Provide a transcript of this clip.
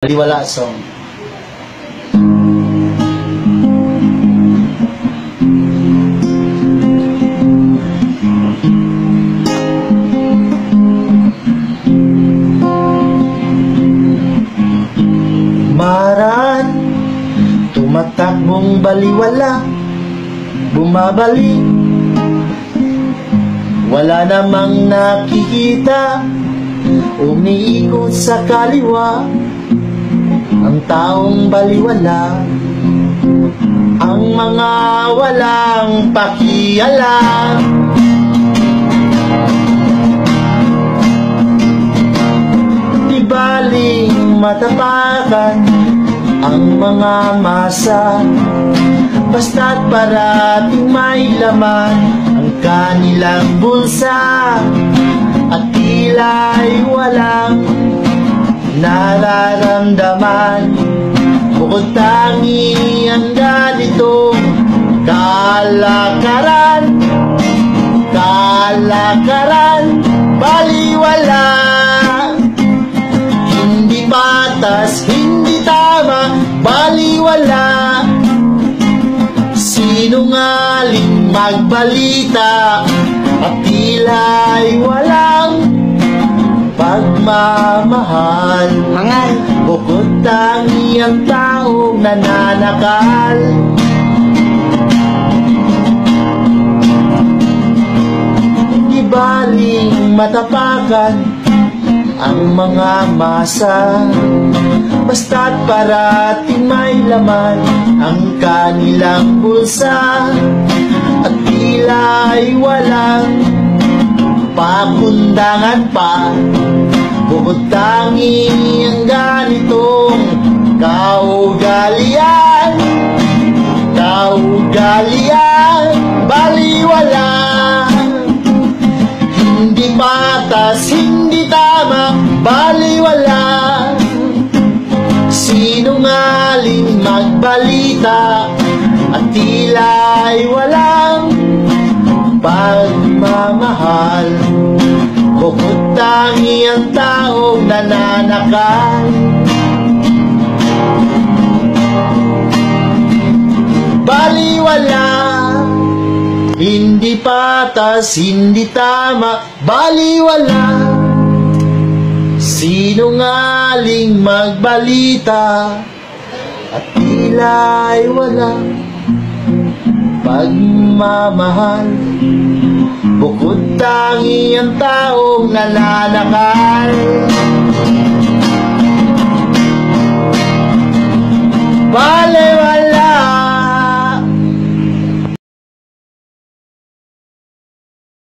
Baliwala song. Maran, tumatakbong baliwala, bumabalik, wala namang nakikita, umiikot sa kaliwa. Ang taong baliwala, ang mga walang pakialam. Di baling matapakan ang mga masa, basta't parating may laman ang kanilang bulsa, at tila'y walang nararamdaman, bukod tangi ang ganitong kalakaran. Kalakaran, baliwala, hindi patas, hindi tama, baliwala, sinungaling magbalita, at tila'y walang pagmamahal. Mangal, Bukod tangi ang taong nananakal. Di baling matapakan ang mga masa, basta't parating may laman ang kanilang bulsa, at tila'y walang pakundangan pa, bukod tangi ang ganitong kaugalian. Kaugalian, baliwala, hindi patas, hindi tama, baliwala, sinungaling magbalita, at tila'y walang pagmamahal, bukod tangi ang taong nananakal. Baliwala, hindi patas, hindi tama, baliwala, sinungaling magbalita, at tila'y walang pagmamahal, bukod tangi ang taong nananakal.